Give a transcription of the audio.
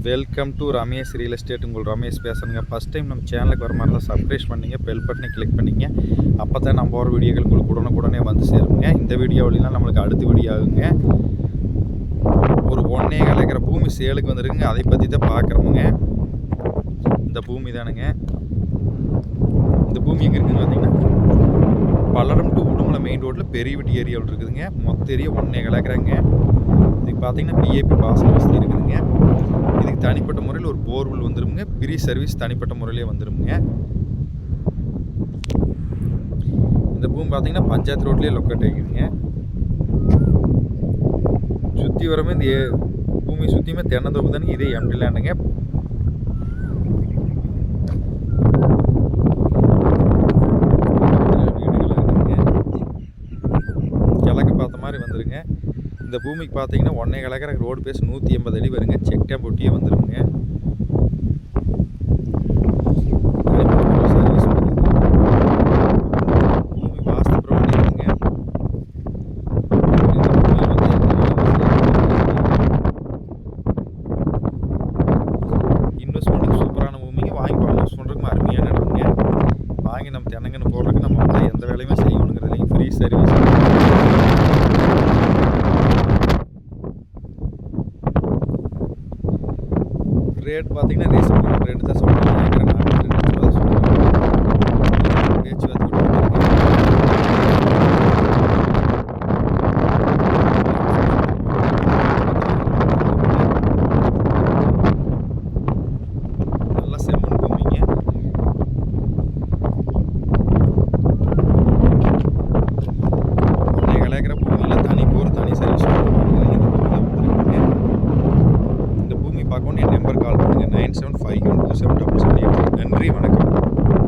Welcome to Ramesh real estate. உங்கள் ரமேஷ் பேசுகிறேங்க. First time நம்ம சேனலுக்கு வர மாதிரி தான் சப்ஸ்கிரைப் பண்ணிங்க, பெல் பட்டனை கிளிக் பண்ணிங்க. அப்போ தான் நம்ம போகிற வீடியோக்கள் உங்களுக்கு உடனுக்குடனே வந்து சேருங்க. இந்த வீடியோவிலாம் நம்மளுக்கு அடுத்த வீடியோ ஆகுங்க. ஒரு 1.25 ஏக்கர் பூமி சேலுக்கு வந்துருக்குங்க. அதை பற்றி தான் பார்க்குறோமுங்க. இந்த பூமி தானுங்க. இந்த பூமி எங்கே இருக்குதுன்னு பார்த்தீங்கன்னா பல்லடம் டு உடுமலை மெயின் ரோட்டில் பெரியவட்டி ஏரியாவில் இருக்குதுங்க. மொத்த ஏரியா 1.25 ஏக்கராங்க. இதுக்கு பார்த்தீங்கன்னா பிஏபி பாசன வசதி இருக்குதுங்க. இதுக்கு தனிப்பட்ட முறையில் ஒரு போர்வெல் வந்துருமுங்க. ஃப்ரீ சர்வீஸ் தனிப்பட்ட முறையிலே வந்துருமுங்க. இந்த பூமி பார்த்தீங்கன்னா பஞ்சாயத்து ரோட்லேயே லொக்கேட் ஆகிக்குதுங்க. சுற்றி வரமே இந்த பூமி சுற்றியுமே தென்னந்தோப்பு தானே. இதே எம்டி லேண்டுங்க. கிழக்கு பார்த்த மாதிரி வந்துருங்க. இந்த பூமிக்கு பார்த்தீங்கன்னா 1.25 ஏக்கர் ரோடு பேஸ் 180 அடி வருங்க. செக் டேம் ஒட்டியே வந்துருங்க. பூமி வாஸ்து ப்ராப்பர்ட்டி இருக்குங்க. இன்வெஸ்ட்மெண்ட்டுக்கு சூப்பரான பூமிங்க. வாங்கி இன்வெஸ்ட் பண்ணுறதுக்கு அருமையான இடம்ங்க. வாங்கி நம்ம தென்னங்கன்னு போடுறதுக்கு நம்ம வந்து எந்த வேலையுமே செய்யணுங்கிறது இல்லைங்க. Free service. ரேட் பார்த்தீங்கன்னா ரீசனபிள் ரேட்டு தான் சொல்கிறாங்க. பேச்சுவார்த்தை நல்ல செம்மண் பூமிங்க. ஏக்கர பூமியில் தனி போர் தனி சர்வீஸ் பார்க்கணும். என் நம்பர் கால் பண்ணுங்கள் 97512777. நன்றி, வணக்கம்.